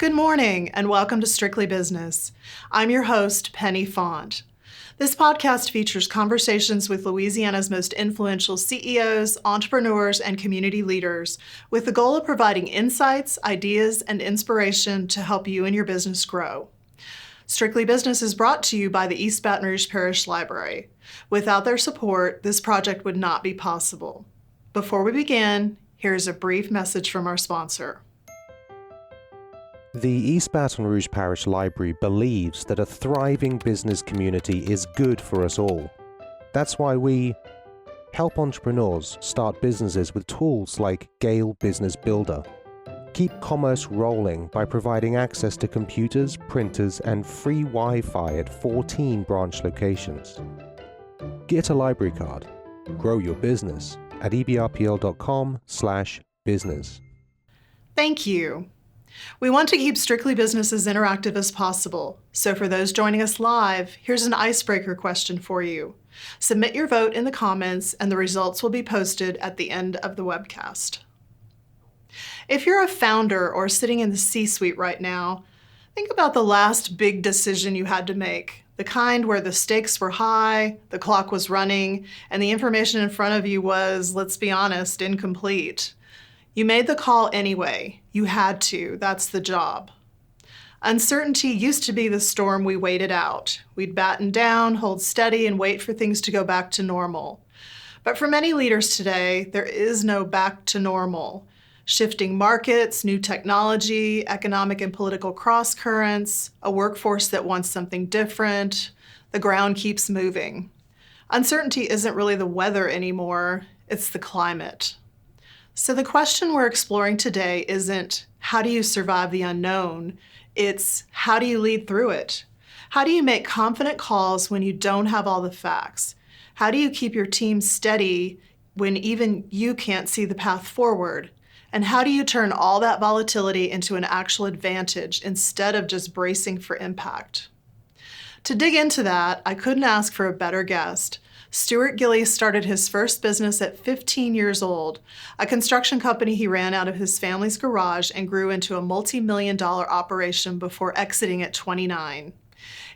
Good morning and welcome to Strictly Business. I'm your host, Penny Font. This podcast features conversations with Louisiana's most influential CEOs, entrepreneurs, and community leaders with the goal of providing insights, ideas, and inspiration to help you and your business grow. Strictly Business is brought to you by the East Baton Rouge Parish Library. Without their support, this project would not be possible. Before we begin, here's a brief message from our sponsor. The East Baton Rouge Parish Library believes that a thriving business community is good for us all. That's why we help entrepreneurs start businesses with tools like Gale Business Builder, keep commerce rolling by providing access to computers, printers, and free Wi-Fi at 14 branch locations. Get a library card. Grow your business at ebrpl.com/business. Thank you. We want to keep Strictly Business as interactive as possible, so for those joining us live, here's an icebreaker question for you. Submit your vote in the comments and the results will be posted at the end of the webcast. If you're a founder or sitting in the C-suite right now, think about the last big decision you had to make, the kind where the stakes were high, the clock was running, and the information in front of you was, let's be honest, incomplete. You made the call anyway. You had to. That's the job. Uncertainty used to be the storm we waited out. We'd batten down, hold steady, and wait for things to go back to normal. But for many leaders today, there is no back to normal. Shifting markets, new technology, economic and political cross-currents, a workforce that wants something different, the ground keeps moving. Uncertainty isn't really the weather anymore, it's the climate. So the question we're exploring today isn't, how do you survive the unknown? It's, how do you lead through it? How do you make confident calls when you don't have all the facts? How do you keep your team steady when even you can't see the path forward? And how do you turn all that volatility into an actual advantage instead of just bracing for impact? To dig into that, I couldn't ask for a better guest. Stuart Gilly started his first business at 15 years old, a construction company he ran out of his family's garage and grew into a multi-million-dollar operation before exiting at 29.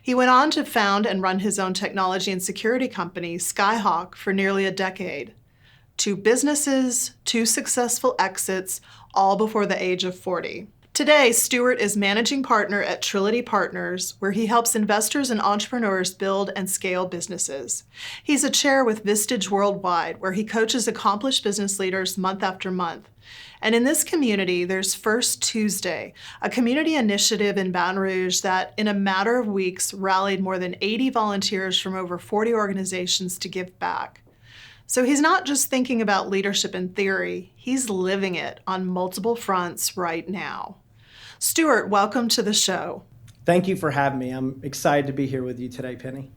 He went on to found and run his own technology and security company, Skyhawk, for nearly a decade. 2 businesses, 2 successful exits, all before the age of 40. Today, Stuart is managing partner at Trility Partners, where he helps investors and entrepreneurs build and scale businesses. He's a chair with Vistage Worldwide, where he coaches accomplished business leaders month after month. And in this community, there's First Tuesday, a community initiative in Baton Rouge that, in a matter of weeks, rallied more than 80 volunteers from over 40 organizations to give back. So he's not just thinking about leadership in theory, he's living it on multiple fronts right now. Stuart, welcome to the show. Thank you for having me. I'm excited to be here with you today, Penny.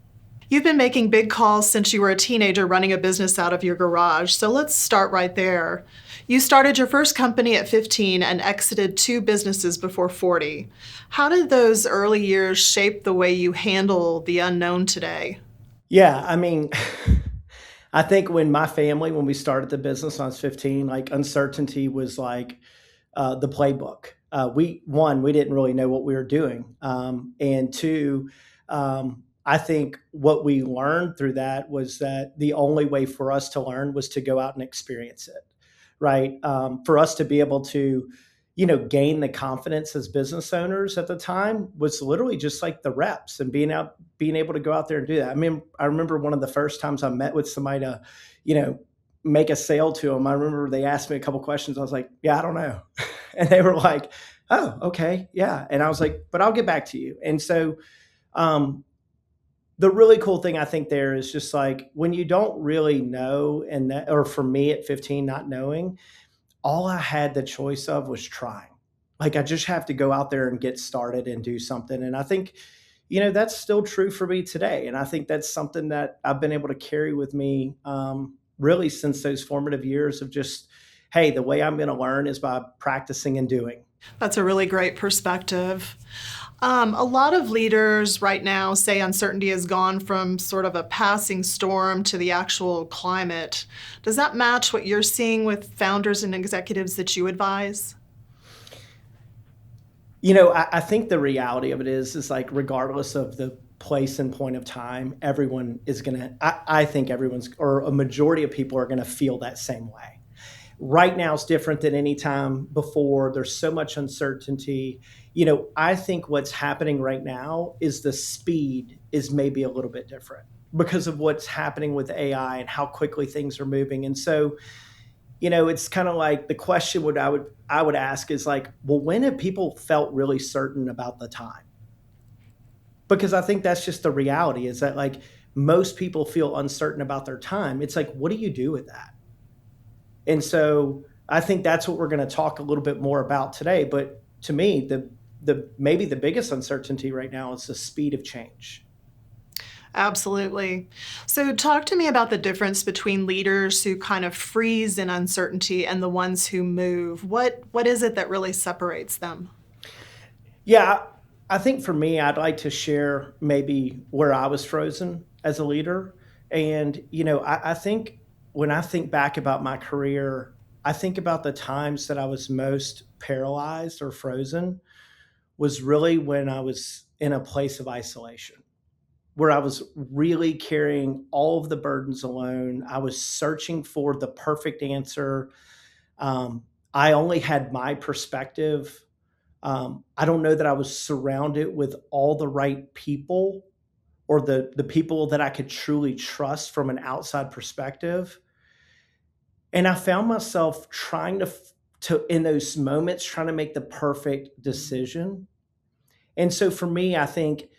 You've been making big calls since you were a teenager running a business out of your garage, so let's start right there. You started your first company at 15 and exited 2 businesses before 40. How did those early years shape the way you handle the unknown today? Yeah, I think when we started the business when I was 15, uncertainty was like the playbook. We didn't really know what we were doing. And 2, I think what we learned through that was that the only way for us to learn was to go out and experience it, right? For us to be able to, gain the confidence as business owners at the time was literally just like the reps and being able to go out there and do that. I remember one of the first times I met with somebody to, make a sale to them. I remember they asked me a couple questions. I was like, yeah, I don't know. And they were like, oh, okay. Yeah. And I was like, but I'll get back to you. And so, the really cool thing I think there is just like when you don't really know, or for me at 15, not knowing, all I had the choice of was trying. I just have to go out there and get started and do something. And I think, that's still true for me today. And I think that's something that I've been able to carry with me really since those formative years of just, hey, the way I'm going to learn is by practicing and doing. That's a really great perspective. A lot of leaders right now say uncertainty has gone from sort of a passing storm to the actual climate. Does that match what you're seeing with founders and executives that you advise? I think the reality of it is like regardless of the place and point of time, everyone is going to, I think everyone's, or a majority of people are going to feel that same way. Right now is different than any time before. There's so much uncertainty. I think what's happening right now is the speed is maybe a little bit different because of what's happening with AI and how quickly things are moving. And so, it's kind of like the question what I would ask is like, well, when have people felt really certain about the time? Because I think that's just the reality is that like most people feel uncertain about their time. It's like, what do you do with that? And so I think that's what we're going to talk a little bit more about today. But to me, the maybe the biggest uncertainty right now is the speed of change. Absolutely. So, talk to me about the difference between leaders who kind of freeze in uncertainty and the ones who move. What is it that really separates them? Yeah, I think for me, I'd like to share maybe where I was frozen as a leader. And, I think when I think back about my career, I think about the times that I was most paralyzed or frozen was really when I was in a place of isolation, where I was really carrying all of the burdens alone. I was searching for the perfect answer. I only had my perspective. I don't know that I was surrounded with all the right people or the people that I could truly trust from an outside perspective. And I found myself trying to in those moments trying to make the perfect decision. And so for me, I think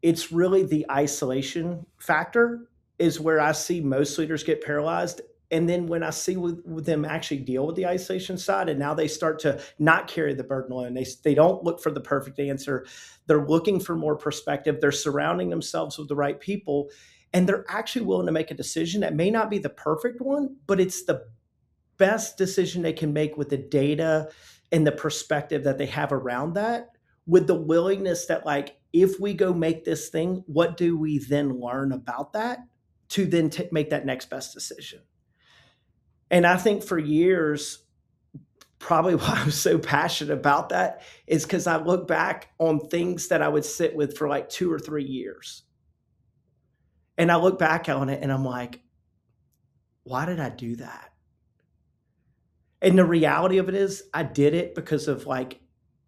it's really the isolation factor is where I see most leaders get paralyzed. And then when I see with them actually deal with the isolation side, and now they start to not carry the burden alone. They don't look for the perfect answer. They're looking for more perspective. They're surrounding themselves with the right people, and they're actually willing to make a decision that may not be the perfect one, but it's the best decision they can make with the data and the perspective that they have around that, with the willingness that like if we go make this thing, what do we then learn about that to then make that next best decision? And I think for years, probably why I was so passionate about that is because I look back on things that I would sit with for like 2 or 3 years. And I look back on it and I'm like, why did I do that? And the reality of it is, I did it because of like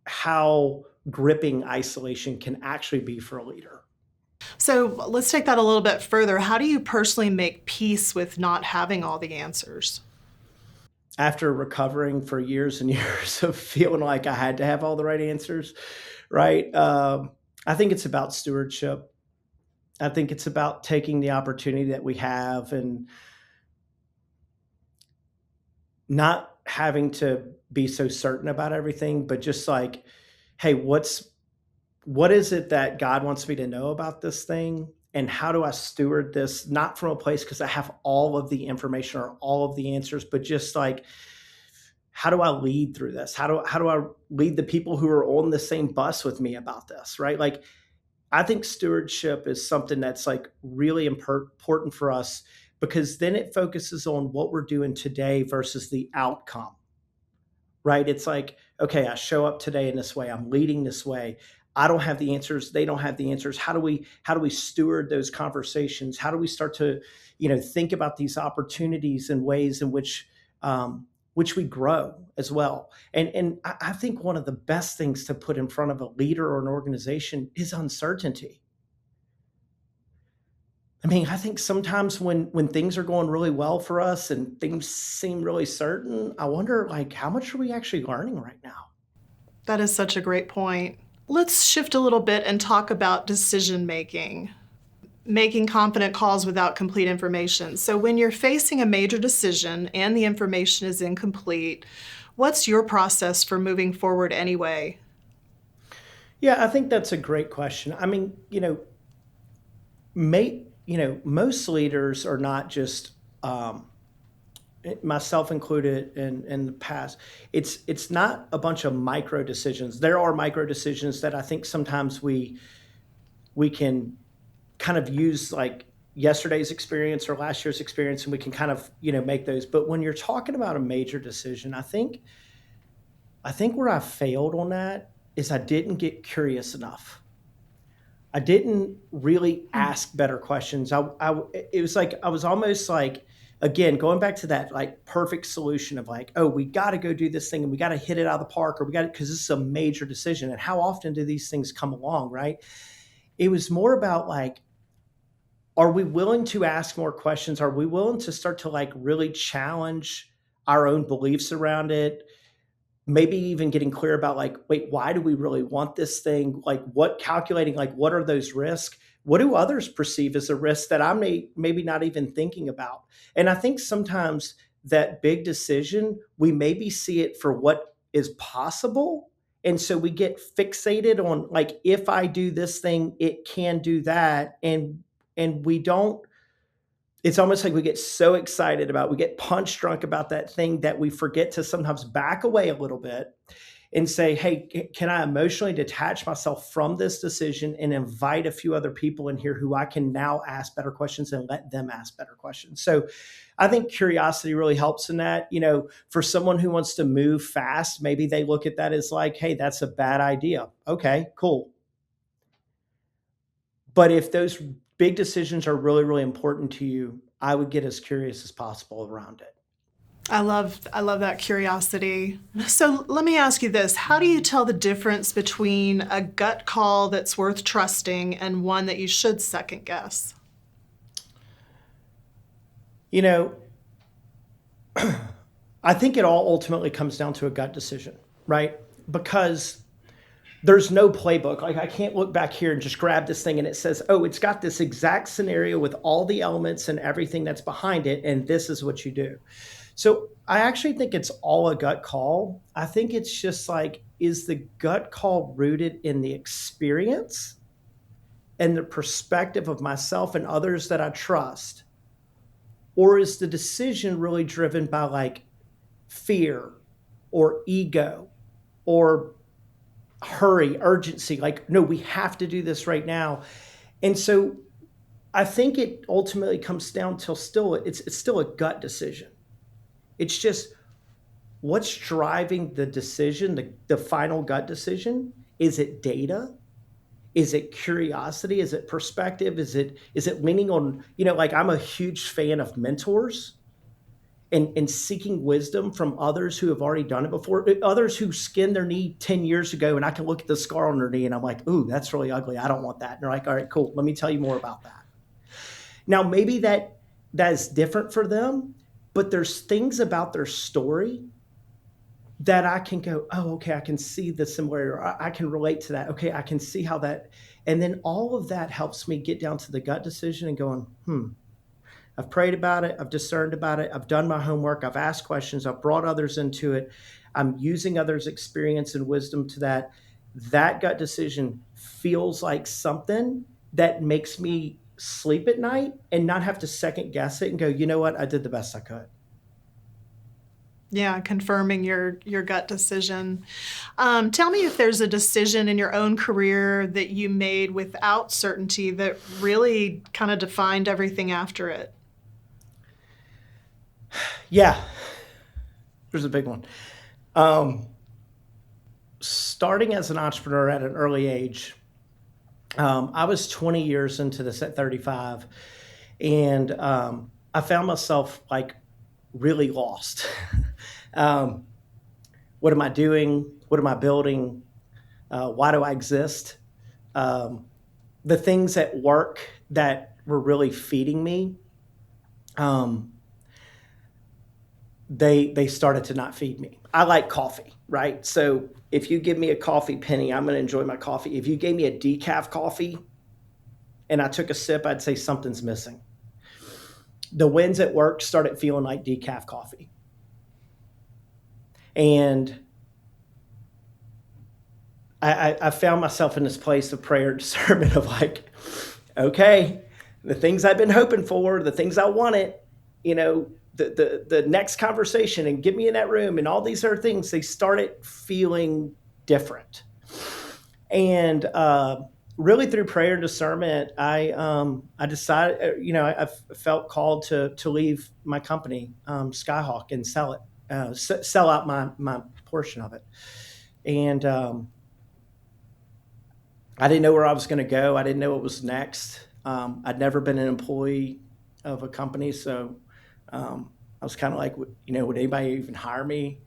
how gripping isolation can actually be for a leader. So, let's take that a little bit further. How do you personally make peace with not having all the answers? After recovering for years and years of feeling like I had to have all the right answers, right? I think it's about stewardship. I think it's about taking the opportunity that we have and not having to be so certain about everything, but just like, hey, what is it that God wants me to know about this thing? And how do I steward this? Not from a place because I have all of the information or all of the answers, but just like, how do I lead through this? How do I lead the people who are on the same bus with me about this? Right? Like, I think stewardship is something that's like really important for us because then it focuses on what we're doing today versus the outcome, right? It's like, okay, I show up today in this way. I'm leading this way. I don't have the answers. They don't have the answers. How do we steward those conversations? How do we start to, think about these opportunities and ways in which we grow as well. And I think one of the best things to put in front of a leader or an organization is uncertainty. I mean, I think sometimes when things are going really well for us and things seem really certain, I wonder like how much are we actually learning right now? That is such a great point. Let's shift a little bit and talk about decision making. Making confident calls without complete information. So, when you're facing a major decision and the information is incomplete, what's your process for moving forward anyway? Yeah, I think that's a great question. I mean, most leaders are not just myself included in the past. It's not a bunch of micro decisions. There are micro decisions that I think sometimes we can kind of use like yesterday's experience or last year's experience and we can kind of make those. But when you're talking about a major decision, I think where I failed on that is I didn't get curious enough. I didn't really ask better questions. It was like I was almost like, again, going back to that like perfect solution of like, oh, we got to go do this thing and we got to hit it out of the park, or we got to, because this is a major decision. And how often do these things come along, right? It was more about like, are we willing to ask more questions? Are we willing to start to like really challenge our own beliefs around it? Maybe even getting clear about like, wait, why do we really want this thing? Like what calculating, like what are those risks? What do others perceive as a risk that I'm maybe not even thinking about? And I think sometimes that big decision, we maybe see it for what is possible. And so we get fixated on like, if I do this thing, it can do that. And we don't, it's almost like we get so excited about, we get punch drunk about that thing that we forget to sometimes back away a little bit and say, hey, can I emotionally detach myself from this decision and invite a few other people in here who I can now ask better questions and let them ask better questions? So I think curiosity really helps in that. You know, for someone who wants to move fast, maybe they look at that as like, hey, that's a bad idea. Okay, cool. But if those big decisions are really, really important to you, I would get as curious as possible around it. I love that curiosity. So let me ask you this. How do you tell the difference between a gut call that's worth trusting and one that you should second guess? You know, I think it all ultimately comes down to a gut decision, right? Because there's no playbook. Like I can't look back here and just grab this thing and it says, oh, it's got this exact scenario with all the elements and everything that's behind it, and this is what you do. So I actually think it's all a gut call. I think it's just like, is the gut call rooted in the experience and the perspective of myself and others that I trust? Or is the decision really driven by like fear or ego or hurry, urgency? Like, no, we have to do this right now. And so I think it ultimately comes down to it's still a gut decision. It's just what's driving the decision, the final gut decision. Is it data? Is it curiosity? Is it perspective? Is it leaning on, you know, like I'm a huge fan of mentors and seeking wisdom from others who have already done it before, others who skinned their knee 10 years ago. And I can look at the scar on their knee and I'm like, ooh, that's really ugly. I don't want that. And they're like, all right, cool. Let me tell you more about that. Now, maybe that is different for them, but there's things about their story that I can go, oh, okay, I can see the similarity, or I can relate to that. Okay, I can see how that, and then all of that helps me get down to the gut decision and going, I've prayed about it, I've discerned about it, I've done my homework, I've asked questions, I've brought others into it, I'm using others' experience and wisdom to that. That gut decision feels like something that makes me sleep at night and not have to second guess it and go, you know what, I did the best I could. Yeah, confirming your gut decision. Tell me if there's a decision in your own career that you made without certainty that really kind of defined everything after it. Yeah, there's a big one. Starting as an entrepreneur at an early age, I was 20 years into this at 35, and I found myself like really lost. What am I doing? What am I building? Why do I exist? The things at work that were really feeding me, they started to not feed me. I like coffee, right? So if you give me a coffee penny, I'm going to enjoy my coffee. If you gave me a decaf coffee and I took a sip, I'd say something's missing. The wins at work started feeling like decaf coffee. And I found myself in this place of prayer and discernment of like, okay, the things I've been hoping for, the things I wanted, you know, the next conversation and get me in that room and all these other things, they started feeling different. And really through prayer and discernment, I decided, you know, I felt called to leave my company, Skyhawk, and sell it, sell out my portion of it. And I didn't know where I was going to go. I didn't know what was next. I'd never been an employee of a company, so I was kind of like, would anybody even hire me?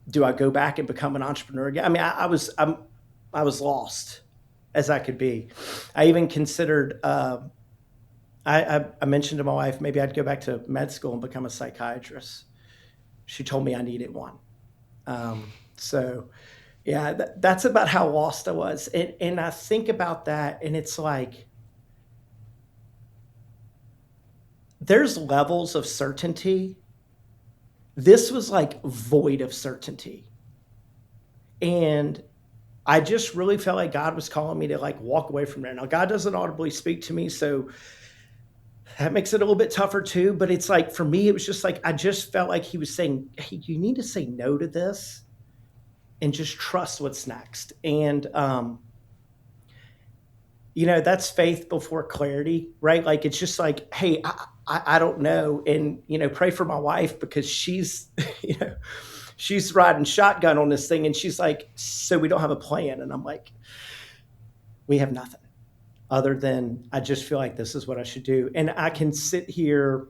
Do I go back and become an entrepreneur again? I mean, I was lost as I could be. I even considered. I mentioned to my wife maybe I'd go back to med school and become a psychiatrist. She told me I needed one. So yeah, that's about how lost I was. And I think about that, and it's like there's levels of certainty. This was like void of certainty. And I just really felt like God was calling me to like walk away from there. Now, God doesn't audibly speak to me, so that makes it a little bit tougher too. But it's like for me, it was just like I just felt like He was saying, "Hey, you need to say no to this and just trust what's next." And that's faith before clarity, right? Like it's just like, hey, I don't know, and pray for my wife because she's she's riding shotgun on this thing, and she's like, so we don't have a plan, and I'm like, we have nothing other than I just feel like this is what I should do, and I can sit here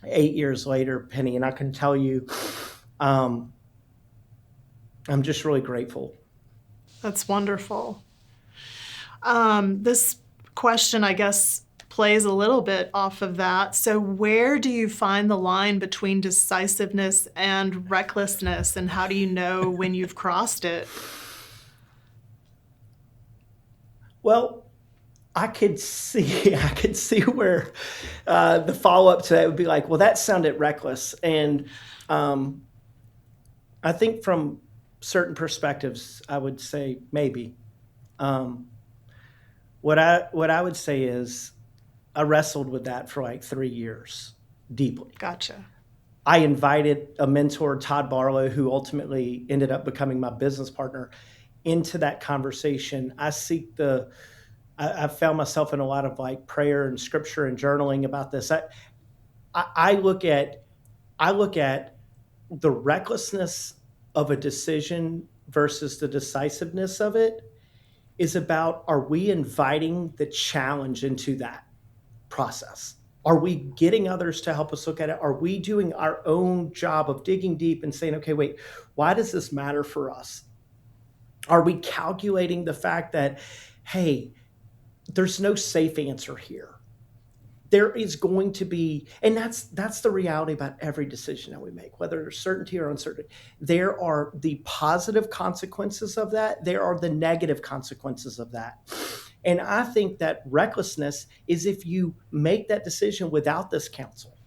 8 years later, Penny, and I can tell you, I'm just really grateful. That's wonderful. This question, I guess, plays a little bit off of that. So where do you find the line between decisiveness and recklessness, and how do you know when you've crossed it? Well, I could see where the follow up to that would be like, well, that sounded reckless, and I think from certain perspectives, I would say maybe. Um, what I would say is I wrestled with that for like 3 years deeply. Gotcha. I invited a mentor, Todd Barlow, who ultimately ended up becoming my business partner, into that conversation. I found myself in a lot of like prayer and scripture and journaling about this. I look at the recklessness of a decision versus the decisiveness of it is about, are we inviting the challenge into that process? Are we getting others to help us look at it? Are we doing our own job of digging deep and saying, okay, wait, why does this matter for us? Are we calculating the fact that, hey, there's no safe answer here? There is going to be, and that's the reality about every decision that we make, whether there's certainty or uncertainty. There are the positive consequences of that. There are the negative consequences of that. And I think that recklessness is if you make that decision without this counsel,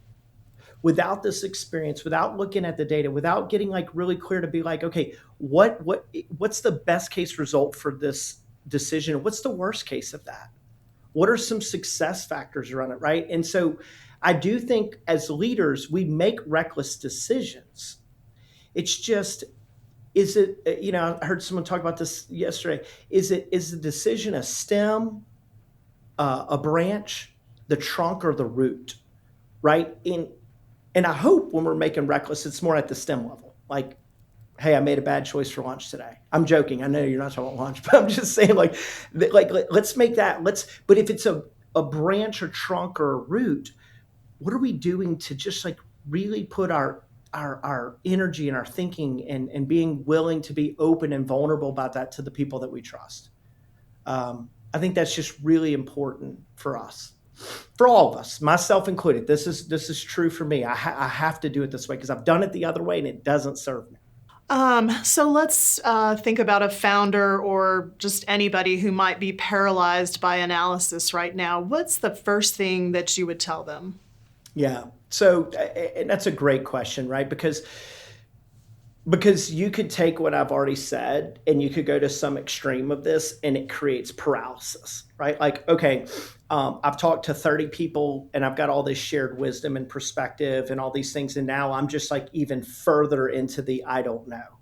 without this experience, without looking at the data, without getting like really clear to be like, okay, what's the best case result for this decision? What's the worst case of that? What are some success factors around it, right? And so I do think as leaders, we make reckless decisions. It's just, is it, I heard someone talk about this yesterday. Is the decision a stem, a branch, the trunk, or the root, right? And I hope when we're making reckless, it's more at the stem level. Like, hey, I made a bad choice for lunch today. I'm joking. I know you're not talking about lunch, but I'm just saying let's make that, but if it's a branch or trunk or a root, what are we doing to just like really put our energy and our thinking and being willing to be open and vulnerable about that to the people that we trust? I think that's just really important for us, for all of us, myself included. This is true for me. I have to do it this way because I've done it the other way and it doesn't serve me. So let's think about a founder or just anybody who might be paralyzed by analysis right now. What's the first thing that you would tell them? Yeah. So, and that's a great question, right? Because you could take what I've already said and you could go to some extreme of this and it creates paralysis, right? Like, okay, I've talked to 30 people and I've got all this shared wisdom and perspective and all these things. And now I'm just like even further into the I don't know,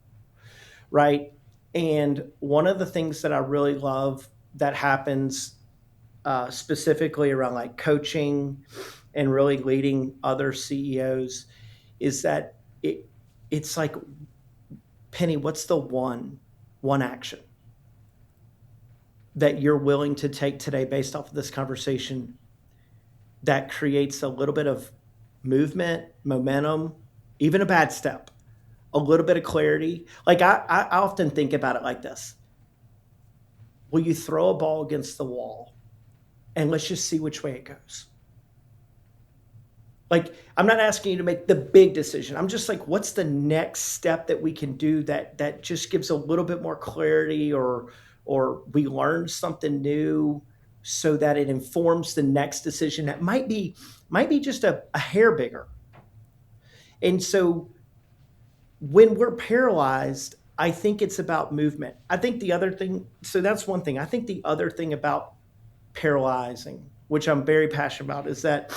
right? And one of the things that I really love that happens specifically around like coaching and really leading other CEOs is that it's like, Penny, what's the one action? that you're willing to take today based off of this conversation that creates a little bit of movement, momentum, even a bad step, a little bit of clarity? Like I often think about it like this. Will you throw a ball against the wall and let's just see which way it goes? Like, I'm not asking you to make the big decision. I'm just like, what's the next step that we can do that just gives a little bit more clarity, or we learn something new so that it informs the next decision that might be just a hair bigger. And so when we're paralyzed, I think it's about movement. I think the other thing, so that's one thing. I think the other thing about paralyzing, which I'm very passionate about, is that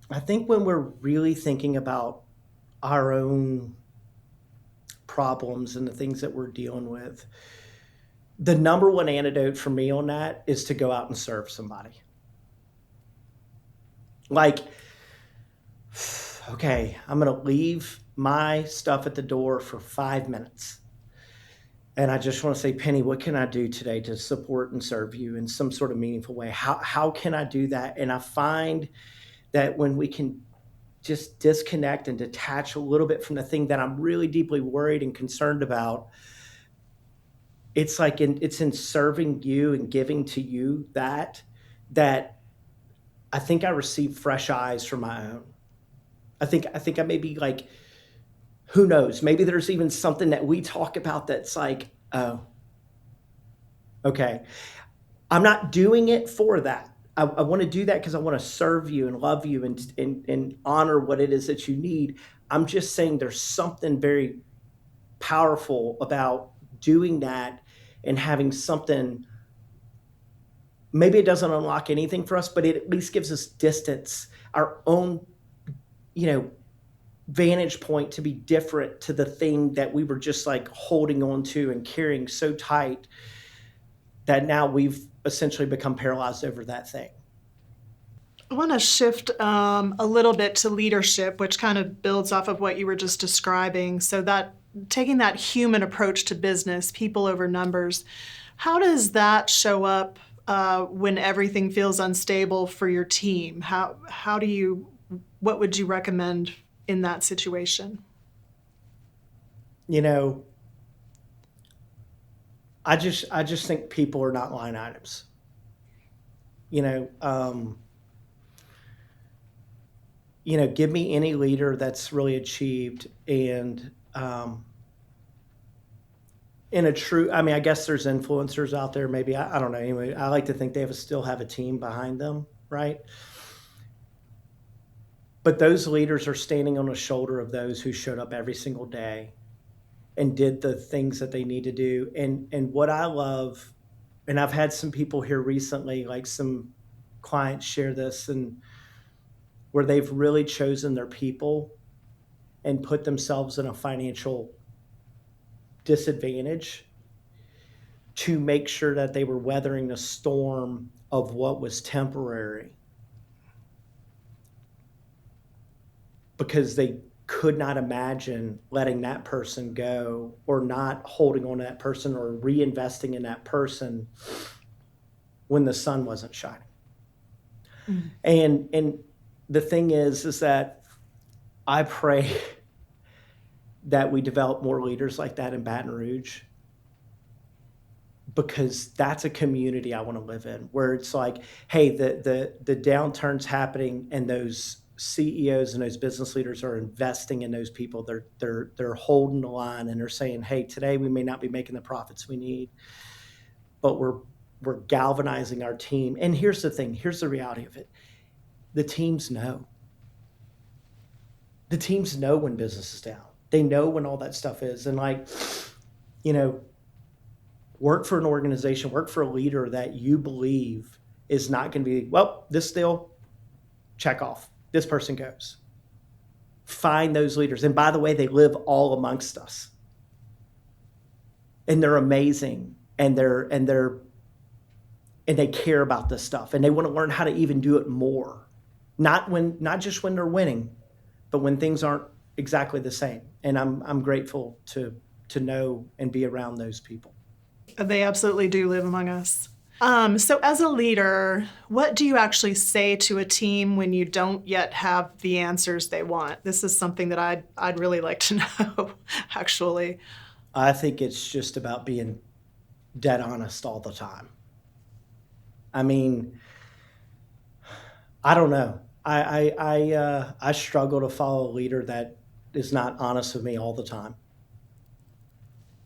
I think when we're really thinking about our own problems and the things that we're dealing with, the number one antidote for me on that is to go out and serve somebody. Like, okay, I'm going to leave my stuff at the door for 5 minutes. And I just want to say, Penny, what can I do today to support and serve you in some sort of meaningful way? How can I do that? And I find that when we can just disconnect and detach a little bit from the thing that I'm really deeply worried and concerned about, it's like it's in serving you and giving to you that I think I receive fresh eyes from my own. I think I may be like, who knows? Maybe there's even something that we talk about that's like, oh, okay. I'm not doing it for that. I want to do that because I want to serve you and love you and honor what it is that you need. I'm just saying there's something very powerful about doing that and having something. Maybe it doesn't unlock anything for us, but it at least gives us distance, our own, vantage point to be different to the thing that we were just like holding on to and carrying so tight that now we've essentially become paralyzed over that thing. I want to shift a little bit to leadership, which kind of builds off of what you were just describing. So that taking that human approach to business, people over numbers, how does that show up when everything feels unstable for your team? What would you recommend in that situation? I just think people are not line items. Give me any leader that's really achieved and in a true, I guess there's influencers out there, maybe, I don't know. Anyway, I like to think they still have a team behind them, right? But those leaders are standing on the shoulder of those who showed up every single day and did the things that they need to do. And what I love, and I've had some people here recently, like some clients share this, and where they've really chosen their people and put themselves in a financial disadvantage to make sure that they were weathering the storm of what was temporary, because they could not imagine letting that person go or not holding on to that person or reinvesting in that person when the sun wasn't shining. Mm-hmm. And the thing is that I pray that we develop more leaders like that in Baton Rouge, because that's a community I want to live in, where it's like, hey, the downturn's happening and those CEOs and those business leaders are investing in those people. They're holding the line and they're saying, hey, today we may not be making the profits we need, but we're galvanizing our team. And here's the thing, here's the reality of it. The teams know. The teams know when business is down. They know when all that stuff is. And work for an organization, work for a leader that you believe is not going to be, well, this deal, check off. This person goes. Find those leaders. And by the way, they live all amongst us. And they're amazing. And they care about this stuff. And they want to learn how to even do it more. Not just when they're winning, but when things aren't exactly the same. And I'm grateful to know and be around those people. They absolutely do live among us. So as a leader, what do you actually say to a team when you don't yet have the answers they want? This is something that I'd really like to know, actually. I think it's just about being dead honest all the time. I mean, I don't know. I struggle to follow a leader that is not honest with me all the time.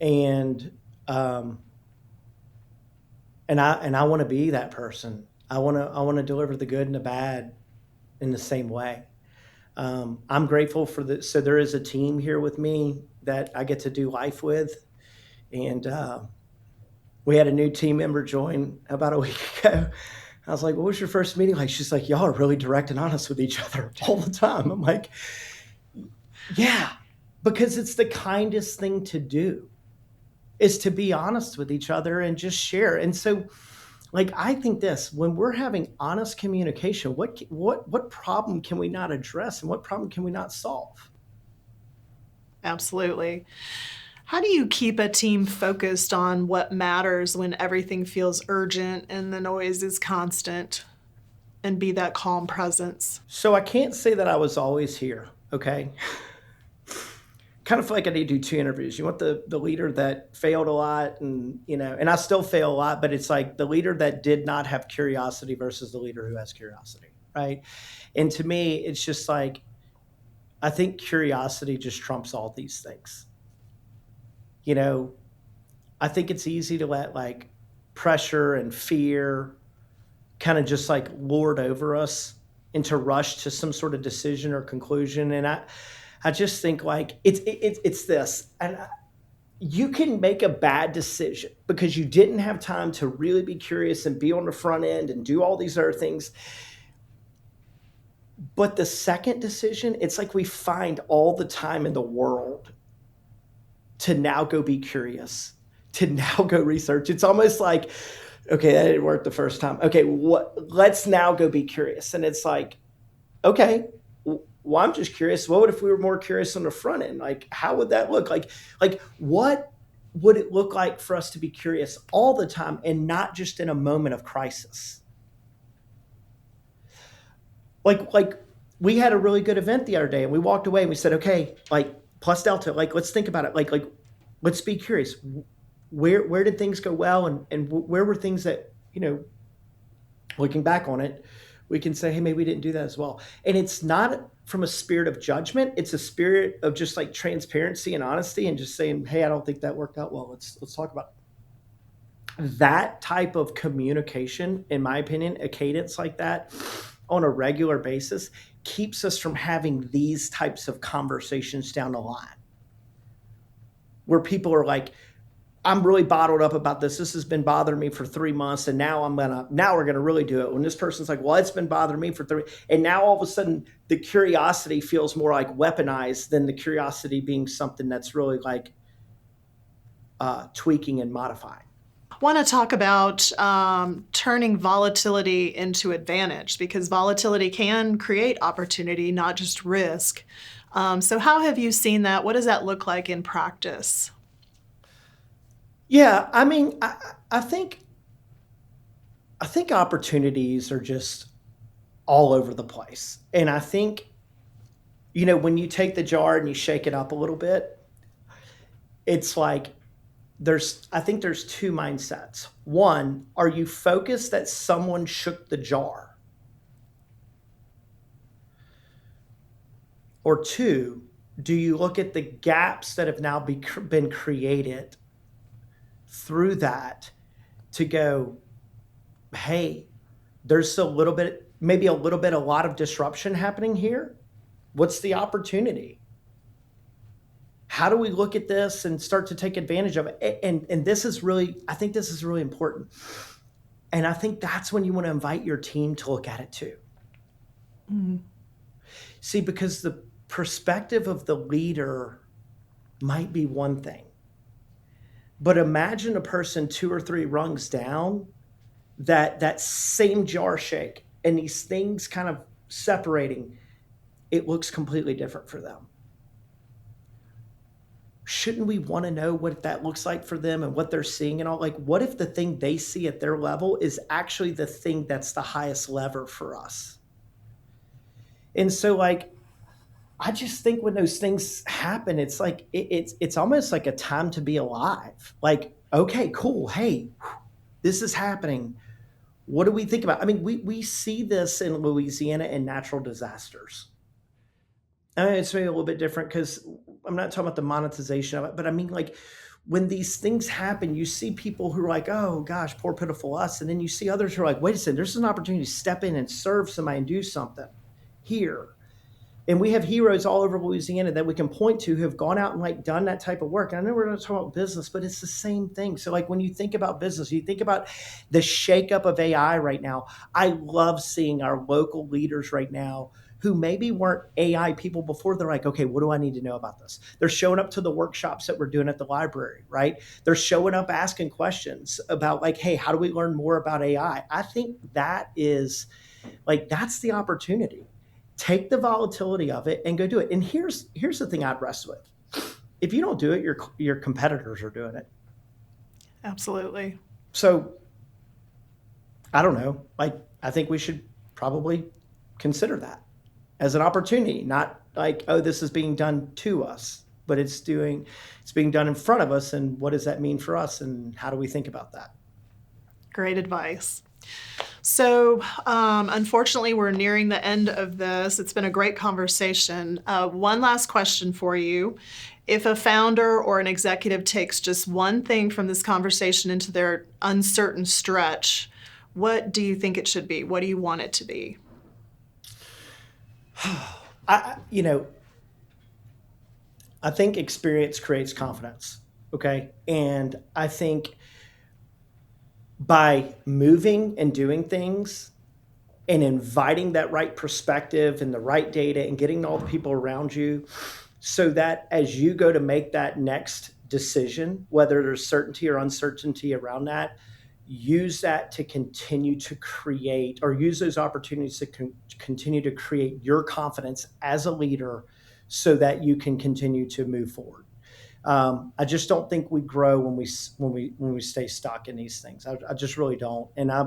And um, and I want to be that person. I want to deliver the good and the bad in the same way. I'm grateful for the so there is a team here with me that I get to do life with, and we had a new team member join about a week ago. I was like, "What was your first meeting like?" She's like, "Y'all are really direct and honest with each other all the time." I'm like, "Yeah, because it's the kindest thing to do is to be honest with each other and just share." And so, like, I think this when we're having honest communication, what problem can we not address and what problem can we not solve? Absolutely. How do you keep a team focused on what matters when everything feels urgent and the noise is constant and be that calm presence? So I can't say that I was always here. Okay. Kind of feel like I need to do two interviews. You want the leader that failed a lot and, and I still fail a lot, but it's like the leader that did not have curiosity versus the leader who has curiosity. Right. And to me, it's just like, I think curiosity just trumps all these things. You know, I think it's easy to let like pressure and fear kind of just like lord over us and to rush to some sort of decision or conclusion. And I just think like it's this, and you can make a bad decision because you didn't have time to really be curious and be on the front end and do all these other things. But the second decision, it's like we find all the time in the world to now go be curious, to now go research. It's almost like, okay, that didn't work the first time. Okay, let's now go be curious. And it's like, okay, well, I'm just curious. What would if we were more curious on the front end? Like, how would that look? Like what would it look like for us to be curious all the time and not just in a moment of crisis? Like we had a really good event the other day and we walked away and we said, okay, like plus Delta, like, let's think about it. Like, let's be curious. Where did things go well? And where were things that, looking back on it, we can say, hey, maybe we didn't do that as well. And it's not from a spirit of judgment. It's a spirit of just like transparency and honesty and just saying, hey, I don't think that worked out well. Let's talk about it. That type of communication, in my opinion, a cadence like that on a regular basis keeps us from having these types of conversations down the line where people are like, I'm really bottled up about this. This has been bothering me for 3 months. And now we're going to really do it. When this person's like, well, it's been bothering me for 3. And now all of a sudden the curiosity feels more like weaponized than the curiosity being something that's really like tweaking and modifying. Want to talk about turning volatility into advantage because volatility can create opportunity, not just risk. So how have you seen that? What does that look like in practice? Yeah, I mean, I think opportunities are just all over the place. And I think, when you take the jar and you shake it up a little bit, it's like I think there's two mindsets. One, are you focused that someone shook the jar? Or two, do you look at the gaps that have now been created through that to go, hey, there's a lot of disruption happening here. What's the opportunity? How do we look at this and start to take advantage of it? And I think this is really important. And I think that's when you want to invite your team to look at it too. Mm-hmm. See, because the perspective of the leader might be one thing. But imagine a person 2 or 3 rungs down, that same jar shake and these things kind of separating, it looks completely different for them. shouldn't we want to know what that looks like for them and what they're seeing and all? Like, what if the thing they see at their level is actually the thing that's the highest lever for us? And so, like, I just think when those things happen, it's like it's almost like a time to be alive. Like, okay, cool. Hey, this is happening. What do we think about? I mean, we see this in Louisiana in natural disasters. I mean, it's maybe a little bit different because I'm not talking about the monetization of it, but I mean, like, when these things happen, you see people who are like, oh gosh, poor pitiful us. And then you see others who are like, wait a second, there's an opportunity to step in and serve somebody and do something here. And we have heroes all over Louisiana that we can point to who have gone out and like done that type of work. And I know we're going to talk about business, but it's the same thing. So like when you think about business, you think about the shakeup of AI right now. I love seeing our local leaders right now who maybe weren't AI people before. They're like, okay, what do I need to know about this? They're showing up to the workshops that we're doing at the library, right? They're showing up asking questions about like, hey, how do we learn more about AI? I think that is like, that's the opportunity. Take the volatility of it and go do it. And here's the thing I'd rest with. If you don't do it, your competitors are doing it. Absolutely. So I don't know. Like, I think we should probably consider that as an opportunity, not like, oh, this is being done to us, but it's being done in front of us. And what does that mean for us? And how do we think about that? Great advice. So, unfortunately, we're nearing the end of this. It's been a great conversation. One last question for you. If a founder or an executive takes just one thing from this conversation into their uncertain stretch, what do you think it should be? What do you want it to be? I think experience creates confidence. Okay. And I think by moving and doing things and inviting that right perspective and the right data and getting all the people around you so that as you go to make that next decision, whether there's certainty or uncertainty around that, use that to continue to create or use those opportunities to continue to create your confidence as a leader so that you can continue to move forward. I just don't think we grow when we stay stuck in these things. I just really don't. And I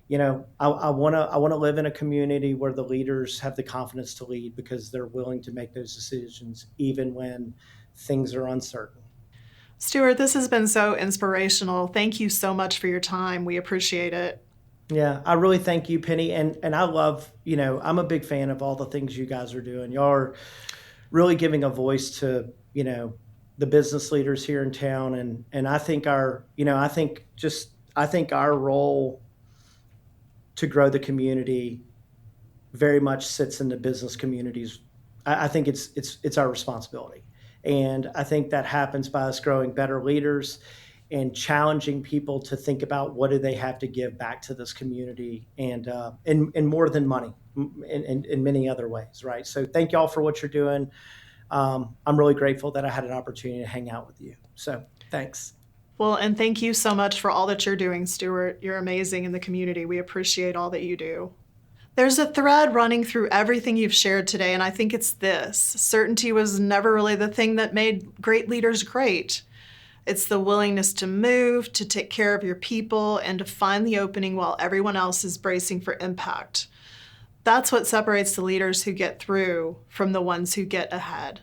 want to live in a community where the leaders have the confidence to lead because they're willing to make those decisions even when things are uncertain. Stuart, this has been so inspirational. Thank you so much for your time. We appreciate it. Yeah, I really thank you, Penny. And I love, I'm a big fan of all the things you guys are doing. Y'all are really giving a voice to, the business leaders here in town. And I think our role to grow the community very much sits in the business communities. I think it's our responsibility. And I think that happens by us growing better leaders and challenging people to think about what do they have to give back to this community and more than money in many other ways, right? So thank y'all for what you're doing. I'm really grateful that I had an opportunity to hang out with you. So thanks. Well, and thank you so much for all that you're doing, Stuart. You're amazing in the community. We appreciate all that you do. There's a thread running through everything you've shared today, and I think it's this. Certainty was never really the thing that made great leaders great. It's the willingness to move, to take care of your people, and to find the opening while everyone else is bracing for impact. That's what separates the leaders who get through from the ones who get ahead.